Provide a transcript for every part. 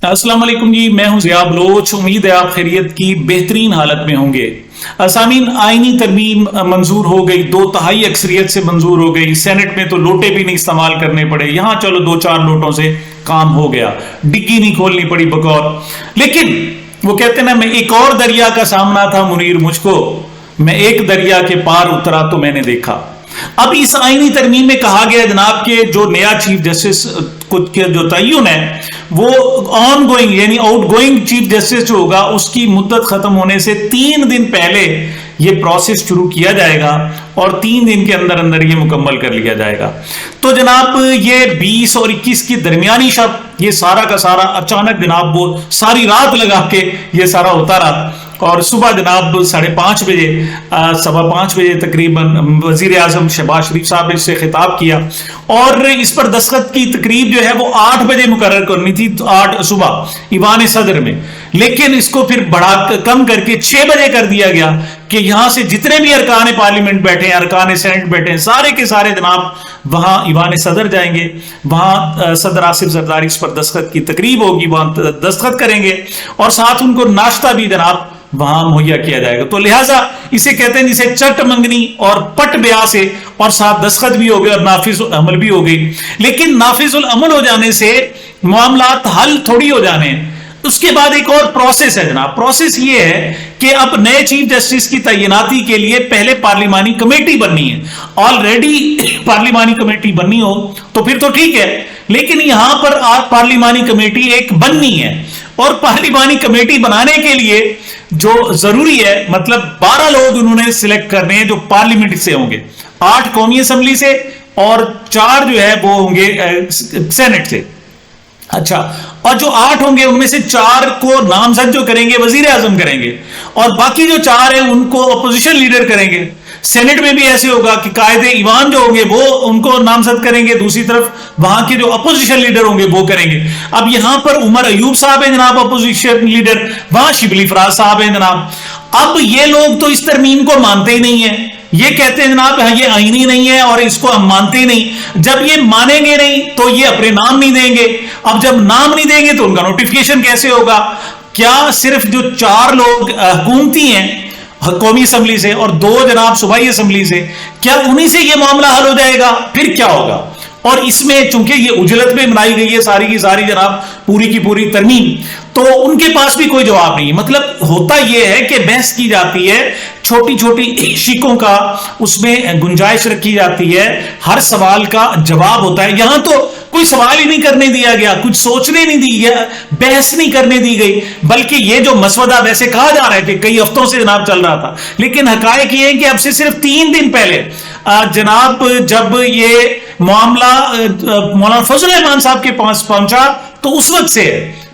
अस्सलाम वालेकुम जी, मैं हूं ज़िया बलोच। उम्मीद है आप खैरियत की बेहतरीन हालत में होंगे। असामीन, आईनी तरमीम मंजूर हो गई, 2/3 अक्सरियत से मंजूर हो गई। सेनेट में तो लोटे भी नहीं इस्तेमाल करने पड़े, यहां चलो 2-4 लोटों से काम हो गया, डिग्गी नहीं खोलनी पड़ी बकौर। लेकिन वो कहते ना, मैं एक और दरिया का सामना था मुनीर मुझको, मैं एक दरिया के पार उतरा तो मैंने देखा। अब इस आईनी तरमीम में कहा गया जनाब के जो नया चीफ जस्टिस कुछ के जो तयन है वो ऑन गोइंग यानी आउट गोइंग चीफ जस्टिस जो होगा उसकी मुद्दत खत्म होने से 3 दिन पहले ये प्रोसेस शुरू किया जाएगा और 3 दिन के अंदर अंदर ये मुकम्मल कर लिया जाएगा। तो जनाब ये 20 और 21 की दरमियानी शब ये सारा का सारा अचानक जनाब वो सारी रात लगा के ये सारा होता रहा और सुबह जनाब 5:30 बजे 5:15 बजे तकरीबन वजीर आजम शहबाज शरीफ साहब ने इससे खिताब किया और इस पर दस्तखत की तकरीब जो है वो 8 बजे मुकर्रर करनी थी, 8 सुबह ईवान सदर में। लेकिन इसको फिर बढ़ा कम करके 6 बजे कर दिया गया कि यहां से जितने भी अरकान पार्लियामेंट बैठे हैं, अरकान सेनेट बैठे हैं, सारे के सारे जनाब वहां ईवान सदर जाएंगे। वहां सदर आसिफ जरदारी इस पर दस्तखत की तकरीब होगी, वहां दस्तखत करेंगे और साथ उनको नाश्ता भी जनाब वहां मुहैया किया जाएगा। तो लिहाजा इसे कहते हैं जिसे चट मंगनी और पट ब्याह से और साथ दस्तखत भी हो गए और नाफिज अमल भी हो गई। लेकिन नाफिजुल अमल हो जाने से मामलात हल थोड़ी हो जाने हैं, उसके बाद एक और प्रोसेस है जनाब। प्रोसेस ये है कि अब नए चीफ जस्टिस की तैनाती के लिए पहले पार्लिमानी कमेटी बननी है। ऑलरेडी पार्लिमानी कमेटी बननी हो तो फिर तो ठीक है, लेकिन यहां पर पार्लिमानी कमेटी एक बननी है और पार्लिमानी कमेटी बनाने के लिए जो जरूरी है मतलब 12 लोग उन्होंने सिलेक्ट करने हैं जो पार्लियामेंट से होंगे, 8 कौमी असेंबली से और 4 जो है वो होंगे सेनेट से। अच्छा, और जो 8 होंगे उनमें से 4 को नामजद जो करेंगे वजीर आजम करेंगे और बाकी जो 4 है उनको अपोजिशन लीडर करेंगे। सेनेट में भी ऐसे होगा कि कायदे ईवान जो होंगे वो उनको नामजद करेंगे, दूसरी तरफ वहां के जो अपोजिशन लीडर होंगे वो करेंगे। अब यहां पर उमर अयूब साहब है जनाब अपोजिशन लीडर, वहां शिबली फराज साहब है जनाब। अब ये लोग तो इस तरमीम को मानते ही नहीं है, ये कहते हैं जनाब ये आईनी नहीं है और इसको हम मानते ही नहीं। जब ये मानेंगे नहीं तो ये अपने नाम नहीं देंगे, अब जब नाम नहीं देंगे तो उनका नोटिफिकेशन कैसे होगा? क्या सिर्फ जो 4 लोग हुकूमती हैं कौमी असेंबली से और 2 जनाब सूबाई असेंबली से, क्या उन्हीं से यह मामला हल हो जाएगा? फिर क्या होगा? और इसमें चूंकि ये उजलत में बनाई गई है सारी की सारी जनाब पूरी की पूरी तरमीम, तो उनके पास भी कोई जवाब नहीं है। मतलब होता यह है कि बहस की जाती है, छोटी छोटी शिकों का उसमें गुंजाइश रखी जाती है, हर सवाल का जवाब होता है। यहां तो कोई सवाल ही नहीं करने दिया गया, कुछ सोचने नहीं दी गया, बहस नहीं करने दी गई, बल्कि ये जो मसवदा वैसे कहा जा रहा है कि कई हफ्तों से जनाब चल रहा था, लेकिन हकायक ये है कि अब से सिर्फ 3 दिन पहले जनाब जब ये मामला मौलाना फजल रहमान साहब के पास पहुंचा तो उस वक्त से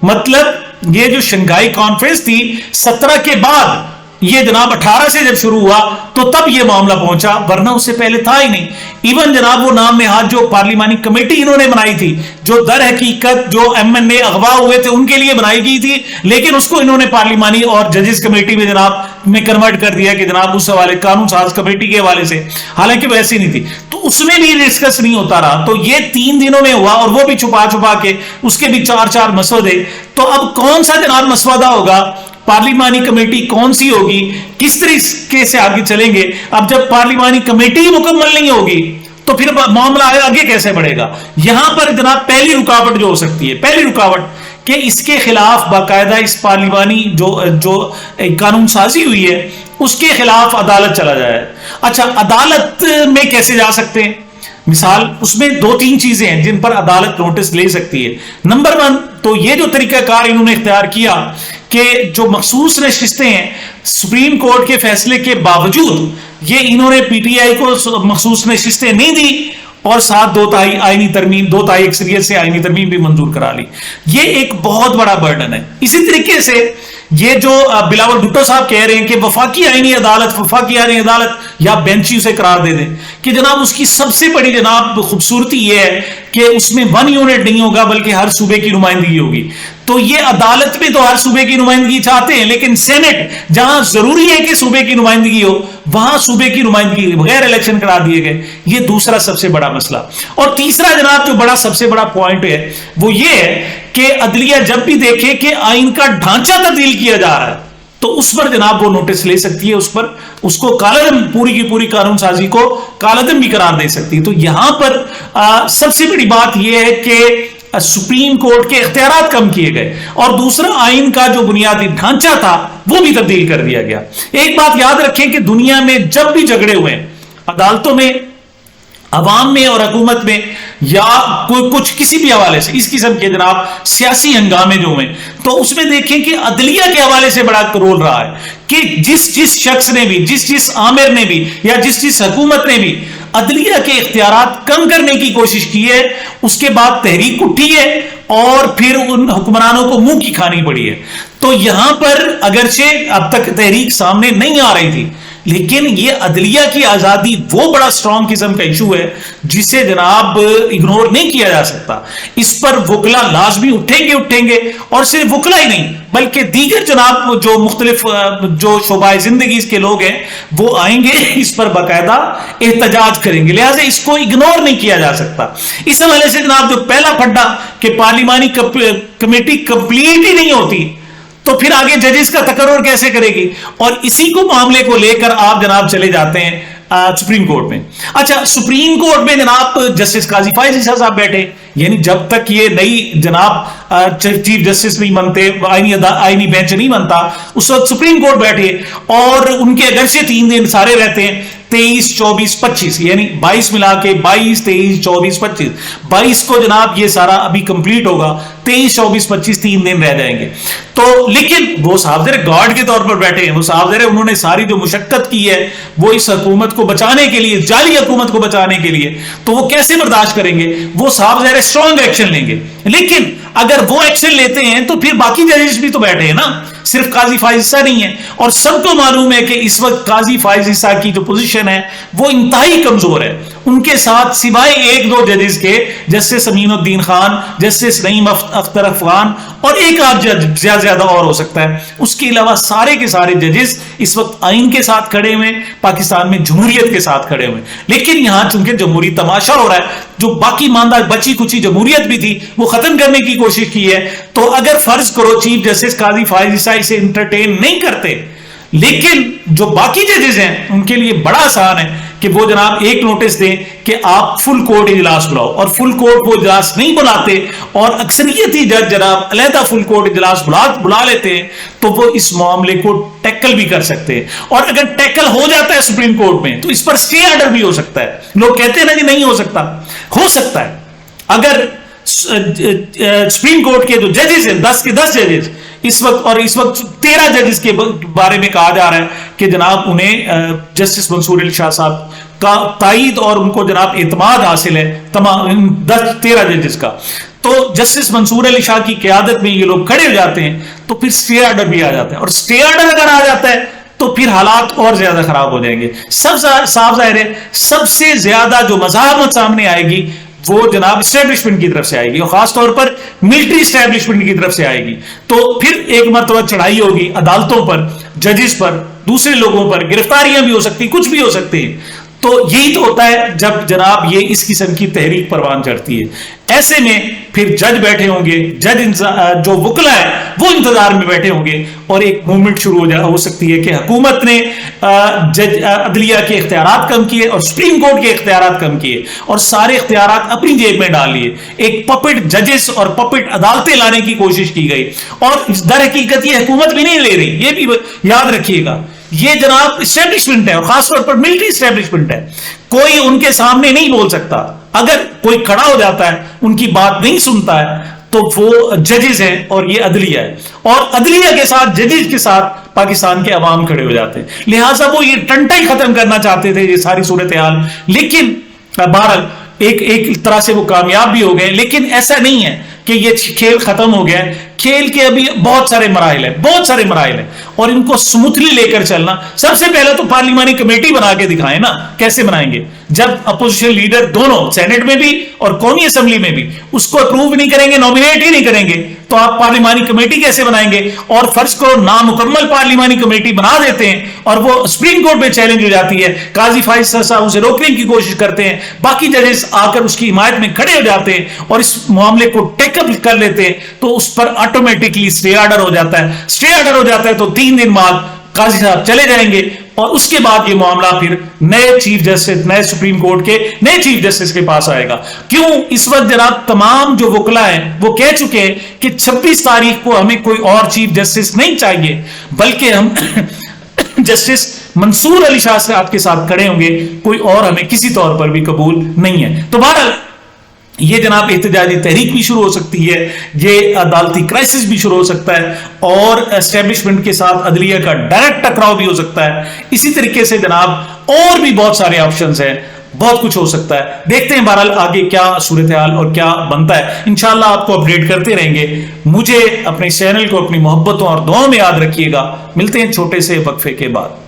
मतलब ये जो शंघाई कॉन्फ्रेंस थी 17 के बाद ये जनाब 18 से जब शुरू हुआ तो तब ये मामला पहुंचा, वरना उससे पहले था ही नहीं। इवन जनाब वो नाम नेहाद जो पार्लिमानी कमेटी इन्होंने बनाई थी, जो दर हकीकत जो एमएनए अगवा हुए थे उनके लिए बनाई गई थी, लेकिन उसको इन्होंने पार्लिमानी और जजेस कमेटी में जनाब में कन्वर्ट कर दिया कि जनाब उस हवाले कानून साज कमेटी के हवाले से, हालांकि वैसी नहीं थी, तो उसमें भी डिस्कस नहीं होता रहा। तो ये 3 दिनों में हुआ और वो भी छुपा छुपा के, उसके भी 4-4 मसौदे। तो अब कौन सा जनाब मसवदा होगा, पार्लिमानी कमेटी कौन सी होगी, किस तरीके से आगे चलेंगे? अब जब पार्लिमानी कमेटी मुकम्मल नहीं होगी तो फिर मामला आगे कैसे बढ़ेगा? यहां पर जनाब पहली रुकावट जो हो सकती है, पहली रुकावट कि इसके खिलाफ बाकायदा इस पार्लिमानी जो कानून साजी हुई है उसके खिलाफ अदालत चला जाए। अच्छा, अदालत में कैसे जा सकते हैं? मिसाल उसमें 2-3 चीजें हैं जिन पर अदालत नोटिस ले सकती है। नंबर 1 तो ये जो तरीकाकार इन्होंने इख्तियार किया कि जो मखसूस नशिस्तें हैं सुप्रीम कोर्ट के फैसले के बावजूद ये इन्होंने पीटीआई को मखसूस नशिस्तें नहीं दी और साथ 2/3 आईनी तरमीम 2/3 अक्सरियत से आईनी तरमीम भी मंजूर करा ली। ये एक बहुत बड़ा बर्डन है। इसी तरीके से ये जो बिलावल भुट्टो साहब कह रहे हैं कि वफाकी आईनी अदालत या बेंची उसे करार दे दें, कि जनाब उसकी सबसे बड़ी जनाब खूबसूरती यह है कि उसमें 1 यूनिट नहीं होगा बल्कि हर सूबे की नुमाइंदगी होगी। तो ये अदालत में तो हर सूबे की नुमाइंदगी चाहते हैं, लेकिन सेनेट जहां जरूरी है कि सूबे की नुमाइंदगी हो, वहां सूबे की नुमाइंदगी बगैर इलेक्शन करा दिए गए। ये दूसरा सबसे बड़ा मसला। और तीसरा जनाब जो बड़ा सबसे बड़ा पॉइंट है वो ये है कि अदलिया जब भी देखे कि आइन का ढांचा तब्दील किया जा रहा है, तो उस पर जनाब वो नोटिस ले सकती है, उस पर उसको कालादम, पूरी की पूरी कानून साजी को कालादम भी करार दे सकती है। तो यहां पर सबसे बड़ी बात यह है कि सुप्रीम कोर्ट के इख्तियारात कम किए गए, और दूसरा आइन का जो बुनियादी ढांचा था वो भी तब्दील कर दिया गया। एक बात याद रखें कि दुनिया में जब भी झगड़े हुए अदालतों में, अवाम में और हुकूमत में, या कोई कुछ किसी भी हवाले से इस किस्म के जनाब सियासी हंगामे जो हुए, तो उसमें देखें कि अदलिया के हवाले से बड़ा रोल रहा है कि जिस जिस शख्स ने भी, जिस जिस आमिर ने भी, या जिस जिस हुकूमत ने भी अदलिया के इख्तियारात कम करने की कोशिश की है, उसके बाद तहरीक उठी है और फिर उन हुक्मरानों को मुंह की खानी पड़ी है। तो यहां पर अगरचे अब तक तहरीक सामने नहीं आ रही थी, लेकिन ये अदलिया की आजादी वो बड़ा स्ट्रॉन्ग किस्म का इशू है जिसे जनाब इग्नोर नहीं किया जा सकता। इस पर वकला लाजमी उठेंगे, और सिर्फ वकला ही नहीं बल्कि दीगर जनाब जो मुख्तलिफ जो शोबाए जिंदगी के लोग हैं वो आएंगे, इस पर बाकायदा एहतजाज करेंगे। लिहाजा इसको इग्नोर नहीं किया जा सकता। इस हवाले से जनाब जो पहला फड्डा कि पार्लिमानी कमेटी कंप्लीट ही नहीं होती, तो फिर आगे जजेस का तकर्रुर कैसे करेगी? और इसी को मामले को लेकर आप जनाब चले जाते हैं सुप्रीम कोर्ट में। अच्छा, सुप्रीम कोर्ट में जनाब जस्टिस काजी फायज ईसा साहब बैठे, यानी जब तक ये नई जनाब चीफ जस्टिस नहीं बनते, आईनी बेंच नहीं बनता, उस वक्त सुप्रीम कोर्ट बैठे, और उनके अगरचे 3 दिन सारे रहते हैं, 23, 24, 25, यानी 22 मिला के 22, 23, 24, 25, 22 को जनाब ये सारा अभी कंप्लीट होगा, 23, 24, 25 3 दिन रह जाएंगे। तो लेकिन वो साहब जरा गार्ड के तौर पर बैठे हैं, वो साहब जरा उन्होंने सारी जो मुशक्कत की है वो इस हुकूमत को बचाने के लिए, जाली हुकूमत को बचाने के लिए, तो वो कैसे बर्दाश्त करेंगे? वो साहब जरा स्ट्रॉन्ग एक्शन लेंगे। लेकिन अगर वो एक्शन लेते हैं तो फिर बाकी जजेस भी तो बैठे हैं ना, सिर्फ काजी फायज ईसा नहीं है। और सबको मालूम है कि इस वक्त काजी फायज ईसा की जो पोजीशन है वो इंतहाई कमजोर है। उनके साथ सिवाय 1-2 जजेस के, जस्टिस अमीनुद्दीन खान, जस्टिस नईम अख्तर अफगान और एक आध जज ज्यादा और हो सकता है, उसके अलावा सारे के सारे जजेस इस वक्त आइन के साथ खड़े हुए, पाकिस्तान में जमहूरियत के साथ खड़े हुए। लेकिन यहां चूंकि जमहूरी तमाशा हो रहा है, जो बाकी मानदा बची कुची जमहूरियत भी थी वो खत्म करने की कोशिश की है। तो अगर फर्ज करो चीफ जस्टिस काजी फायज ईसा इसे इंटरटेन नहीं करते, लेकिन जो बाकी जजेस हैं उनके लिए बड़ा आसान है कि वो जनाब एक नोटिस दें कि आप फुल कोर्ट इजलास बुलाओ, और फुल कोर्ट वो इजलास नहीं बुलाते और अक्सरियती जज जनाब अलहदा फुल कोर्ट इजलास बुला लेते हैं, तो वो इस मामले को टैकल भी कर सकते हैं। और अगर टैकल हो जाता है सुप्रीम कोर्ट में तो इस पर स्टे ऑर्डर भी हो सकता है। लोग कहते हैं ना कि नहीं हो सकता, हो सकता है। अगर सुप्रीम कोर्ट के जो जजेस हैं 10 के 10 जजेस इस वक्त 13 जजेस के बारे में कहा जा रहा है कि जनाब उन्हें जस्टिस मंसूर अली शाह साहब का तायीद और उनको जनाब एतमाद हासिल है तमाम 13 जजेस का। तो जस्टिस मंसूर अली शाह की क़यादत में ये लोग खड़े हो जाते हैं, तो फिर स्टे ऑर्डर भी आ जाता है, और स्टे ऑर्डर अगर आ जाता है तो फिर हालात और ज्यादा खराब हो जाएंगे। सब साफ जाहिर है, सबसे ज्यादा जो मज़ाहमत सामने आएगी वो जनाब इस्टेब्लिशमेंट की तरफ से आएगी, और खासतौर पर मिलिट्री इस्टेब्लिशमेंट की तरफ से आएगी। तो फिर एक मरतबा चढ़ाई होगी अदालतों पर, जजेस पर, दूसरे लोगों पर, गिरफ्तारियां भी हो सकती, कुछ भी हो सकती है। तो यही तो होता है जब जनाब ये इस किस्म की तहरीक परवान चढ़ती है। ऐसे में फिर जज बैठे होंगे, जो वकला है वो इंतजार में बैठे होंगे, और एक मूवमेंट शुरू हो सकती है कि हुकूमत ने अदलिया के इख्तियारात कम किए और सुप्रीम कोर्ट के इख्तियारात कम किए और सारे इख्तियारात अपनी जेब में डाल लिए। एक पपेट जजेस और पपेट अदालतें लाने की कोशिश की गई, और दर हकीकत ये हुकूमत भी नहीं ले रही, ये भी याद रखिएगा। ये जनाब इस्टेब्लिशमेंट है, और खासतौर पर मिलिट्री इस्टेब्लिशमेंट है। कोई उनके सामने नहीं बोल सकता। अगर कोई खड़ा हो जाता है, उनकी बात नहीं सुनता है, तो वो जजेस हैं और ये अदलिया है, और अदलिया के साथ, जजेस के साथ पाकिस्तान के अवाम खड़े हो जाते हैं। लिहाजा वो ये टंटा ही खत्म करना चाहते थे ये सारी सूरत हाल, लेकिन बहरहाल एक तरह से वो कामयाब भी हो गए। लेकिन ऐसा नहीं है कि ये खेल खत्म हो गया खेल के अभी बहुत सारे मराइल है, बहुत सारे मराइल है, और इनको स्मूथली लेकर चलना। सबसे पहले तो पार्लिमानी कमेटी बना के दिखाएं ना, कैसे बनाएंगे जब अपोजिशन लीडर दोनों सेनेट में भी और कौमी असेंबली में भी उसको अप्रूव नहीं करेंगे, नॉमिनेट ही नहीं करेंगे, तो आप पार्लिमानी कमेटी कैसे बनाएंगे? और फर्ज को नामुकम्मल पार्लिमानी कमेटी बना देते हैं और वो सुप्रीम कोर्ट में चैलेंज हो जाती है, काजी फैसल साहब उसे रोकने की कोशिश करते हैं, बाकी जजेस आकर उसकी हिमायत में खड़े हो जाते हैं और इस मामले को टेकअप कर लेते हैं, तो उस पर ऑटोमेटिकली स्टे ऑर्डर हो जाता है। स्टे ऑर्डर हो जाता है तो 3 दिन बाद काजी साहब चले जाएंगे और उसके बाद ये मामला फिर नए चीफ जस्टिस, नए सुप्रीम कोर्ट के नए चीफ जस्टिस के पास आएगा। क्यों? इस वक्त जनाब तमाम जो वकला हैं वो कह चुके हैं कि 26 तारीख को हमें कोई और चीफ जस्टिस नहीं चाहिए, बल्कि हम जस्टिस मंसूर अली शाह साहब के साथ खड़े होंगे, कोई और हमें किसी तौर पर भी कबूल नहीं है। तो बहरहाल ये जनाब एहतजाजी तहरीक भी शुरू हो सकती है, ये अदालती क्राइसिस भी शुरू हो सकता है, और एस्टेब्लिशमेंट के साथ अदलिया का डायरेक्ट टकराव भी हो सकता है। इसी तरीके से जनाब और भी बहुत सारे ऑप्शंस हैं, बहुत कुछ हो सकता है। देखते हैं बहरहाल आगे क्या सूरत हाल और क्या बनता है। इंशाल्लाह आपको अपडेट करते रहेंगे। मुझे अपने चैनल को अपनी मोहब्बतों और दुआओं में याद रखिएगा। मिलते हैं छोटे से वक्फे के बाद।